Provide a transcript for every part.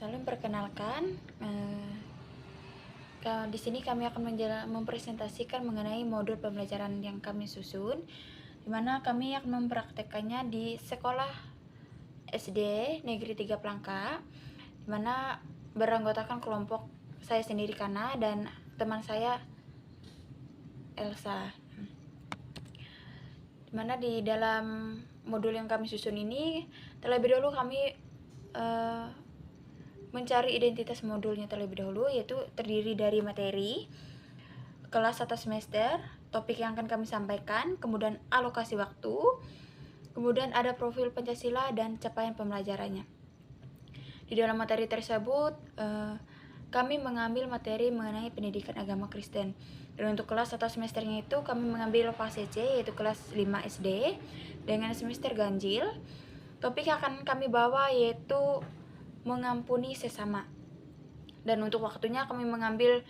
Salam, perkenalkan. Di sini kami akan mempresentasikan mengenai modul pembelajaran yang kami susun, di mana kami akan mempraktekannya di sekolah SD Negeri 3 Plangka, di mana beranggotakan kelompok saya sendiri Kana dan teman saya Elsa. Di mana di dalam modul yang kami susun ini, terlebih dahulu kami mencari identitas modulnya terlebih dahulu, yaitu terdiri dari materi, kelas 1 semester, topik yang akan kami sampaikan, kemudian alokasi waktu, kemudian ada profil Pancasila dan capaian pembelajarannya. Di dalam materi tersebut, kami mengambil materi mengenai pendidikan agama Kristen. Dan untuk kelas 1 semesternya itu kami mengambil fase C, yaitu kelas 5 SD dengan semester ganjil. Topik yang akan kami bawa yaitu mengampuni sesama. Dan untuk waktunya kami mengambil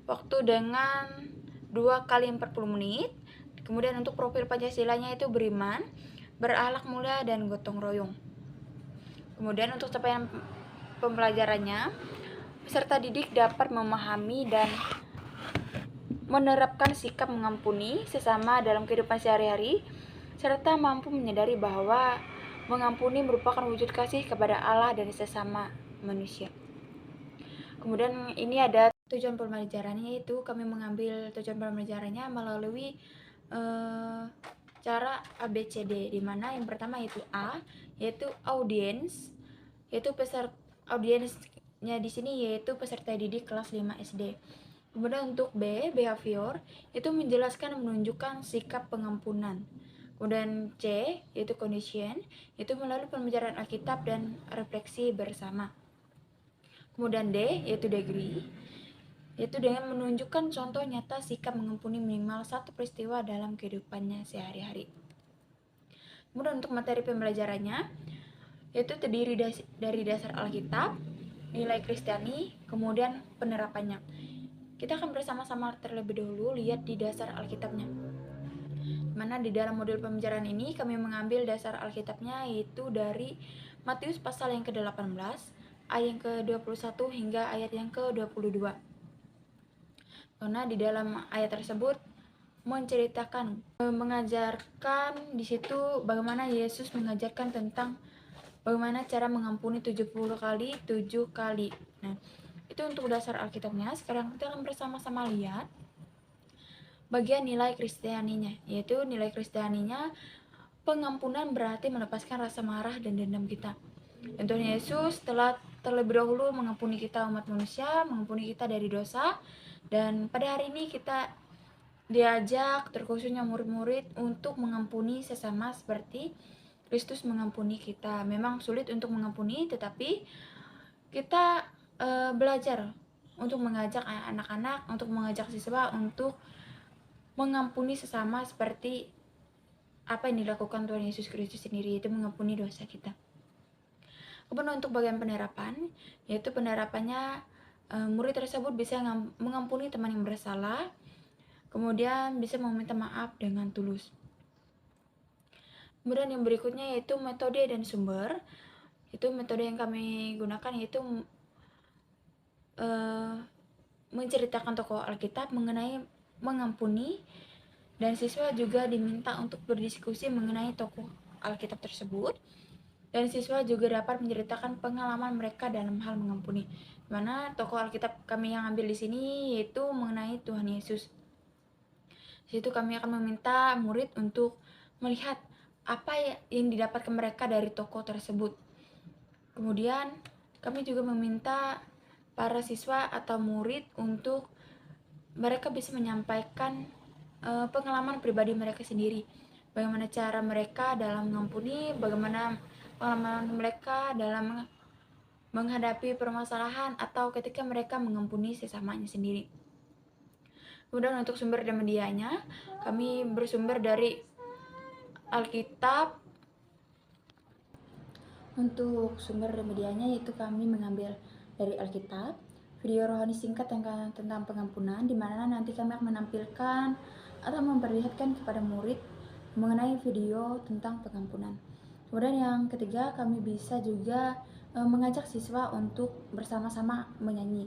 waktu dengan 2 kali 40 menit. Kemudian untuk profil Pancasilanya itu beriman, berakhlak mulia, dan gotong royong. Kemudian untuk capaian pembelajarannya, peserta didik dapat memahami dan menerapkan sikap mengampuni sesama dalam kehidupan sehari-hari, serta mampu menyadari bahwa mengampuni merupakan wujud kasih kepada Allah dan sesama manusia. Kemudian ini ada tujuan pembelajarannya, yaitu kami mengambil tujuan pembelajarannya melalui cara ABCD, di mana yang pertama yaitu A, yaitu audiens, yaitu audiensnya di sini yaitu peserta didik kelas 5 SD. Kemudian untuk B, behavior, itu menjelaskan dan menunjukkan sikap pengampunan. Kemudian C, yaitu condition, itu melalui pembelajaran Alkitab dan refleksi bersama. Kemudian D, yaitu degree, yaitu dengan menunjukkan contoh nyata sikap mengampuni minimal satu peristiwa dalam kehidupannya sehari-hari. Kemudian untuk materi pembelajarannya, yaitu terdiri dari dasar Alkitab, nilai Kristiani, kemudian penerapannya. Kita akan bersama-sama terlebih dahulu lihat di dasar Alkitabnya. Mana di dalam modul pembelajaran ini kami mengambil dasar Alkitabnya yaitu dari Matius pasal yang ke-18, ayat yang ke-21 hingga ayat yang ke-22. Karena di dalam ayat tersebut menceritakan, mengajarkan di situ bagaimana Yesus mengajarkan tentang bagaimana cara mengampuni 70 kali 7 kali. Nah, itu untuk dasar Alkitabnya. Sekarang kita akan bersama-sama lihat bagian nilai Kristianinya, yaitu nilai Kristianinya pengampunan berarti melepaskan rasa marah dan dendam kita. Dan Tuhan Yesus telah terlebih dahulu mengampuni kita umat manusia, mengampuni kita dari dosa, dan pada hari ini kita diajak, terkhususnya murid-murid, untuk mengampuni sesama seperti Kristus mengampuni kita. Memang sulit untuk mengampuni, tetapi kita belajar untuk mengajak anak-anak, untuk mengajak siswa untuk mengampuni sesama seperti apa yang dilakukan Tuhan Yesus Kristus sendiri, yaitu mengampuni dosa kita. Kemudian untuk bagian penerapan, yaitu penerapannya murid tersebut bisa mengampuni teman yang bersalah, kemudian bisa meminta maaf dengan tulus. Kemudian yang berikutnya yaitu metode dan sumber. Itu metode yang kami gunakan yaitu menceritakan tokoh Alkitab mengenai mengampuni, dan siswa juga diminta untuk berdiskusi mengenai tokoh Alkitab tersebut, dan siswa juga dapat menceritakan pengalaman mereka dalam hal mengampuni. Mana tokoh Alkitab kami yang ambil di sini yaitu mengenai Tuhan Yesus. Di situ kami akan meminta murid untuk melihat apa yang didapatkan mereka dari tokoh tersebut. Kemudian kami juga meminta para siswa atau murid untuk mereka bisa menyampaikan pengalaman pribadi mereka sendiri, bagaimana cara mereka dalam mengampuni, bagaimana pengalaman mereka dalam menghadapi permasalahan atau ketika mereka mengampuni sesamanya sendiri. Kemudian untuk sumber dan medianya, kami bersumber dari Alkitab. Untuk sumber dan medianya yaitu kami mengambil dari Alkitab, video rohani singkat tentang pengampunan, di mana nanti kami akan menampilkan atau memperlihatkan kepada murid mengenai video tentang pengampunan. Kemudian yang ketiga, kami bisa juga mengajak siswa untuk bersama-sama menyanyi.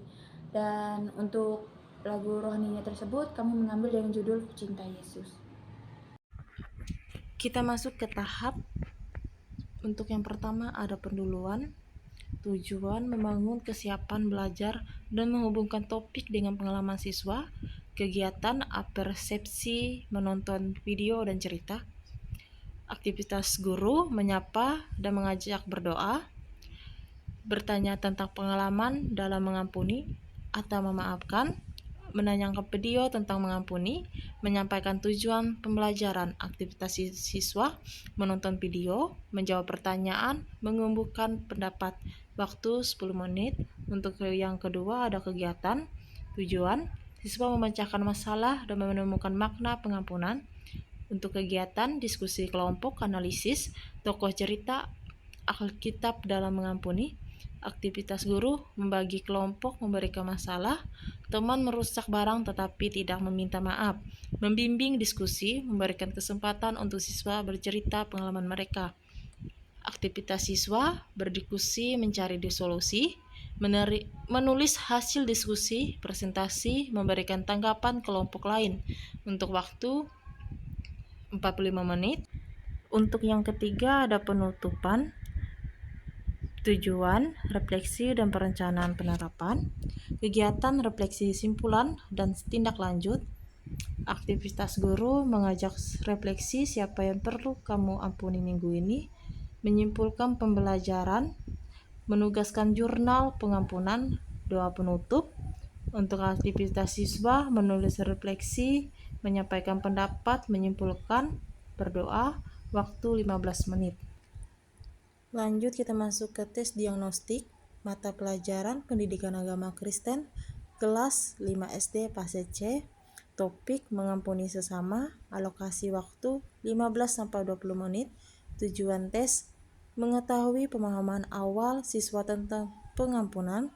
Dan untuk lagu rohaninya tersebut kami mengambil dengan judul Cinta Yesus. Kita masuk ke tahap. Untuk yang pertama ada penduluan. Tujuan membangun kesiapan belajar dan menghubungkan topik dengan pengalaman siswa. Kegiatan apersepsi, menonton video dan cerita. Aktivitas guru menyapa dan mengajak berdoa. Bertanya tentang pengalaman dalam mengampuni atau memaafkan. Menanyakan video tentang mengampuni, menyampaikan tujuan pembelajaran, aktivitas siswa, menonton video, menjawab pertanyaan, mengumpulkan pendapat. Waktu 10 menit. Untuk yang kedua ada kegiatan, tujuan, siswa memecahkan masalah dan menemukan makna pengampunan. Untuk kegiatan, diskusi kelompok, analisis, tokoh cerita, Alkitab dalam mengampuni. Aktivitas guru, membagi kelompok, memberikan masalah, teman merusak barang tetapi tidak meminta maaf, membimbing diskusi, memberikan kesempatan untuk siswa bercerita pengalaman mereka. Aktivitas siswa, berdiskusi, mencari solusi, menulis hasil diskusi, presentasi, memberikan tanggapan kelompok lain. Untuk waktu 45 menit. Untuk yang ketiga ada penutupan. Tujuan, refleksi dan perencanaan penerapan, kegiatan refleksi simpulan dan tindak lanjut, aktivitas guru mengajak refleksi siapa yang perlu kamu ampuni minggu ini, menyimpulkan pembelajaran, menugaskan jurnal pengampunan, doa penutup. Untuk aktivitas siswa menulis refleksi, menyampaikan pendapat, menyimpulkan, berdoa, waktu 15 menit. Lanjut kita masuk ke tes diagnostik, mata pelajaran pendidikan agama Kristen, kelas 5 SD fase C, topik mengampuni sesama, alokasi waktu 15-20 menit, tujuan tes, mengetahui pemahaman awal siswa tentang pengampunan,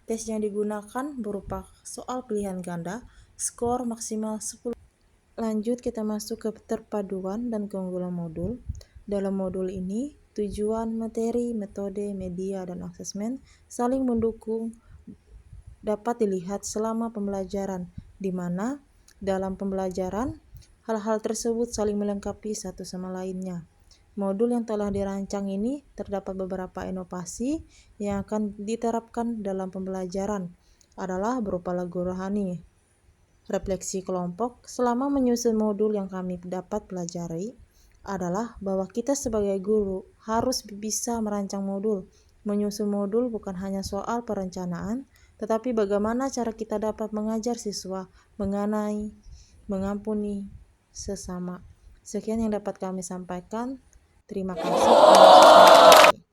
tes yang digunakan berupa soal pilihan ganda, skor maksimal 10. Lanjut kita masuk ke terpaduan dan keunggulan modul. Dalam modul ini, tujuan, materi, metode, media, dan asesmen saling mendukung dapat dilihat selama pembelajaran, di mana dalam pembelajaran hal-hal tersebut saling melengkapi satu sama lainnya. Modul yang telah dirancang ini terdapat beberapa inovasi yang akan diterapkan dalam pembelajaran adalah berupa lagu rohani, refleksi kelompok. Selama menyusun modul yang kami dapat pelajari adalah bahwa kita sebagai guru harus bisa merancang modul. Menyusun modul bukan hanya soal perencanaan, tetapi bagaimana cara kita dapat mengajar siswa mengenai mengampuni sesama. Sekian yang dapat kami sampaikan. Terima kasih.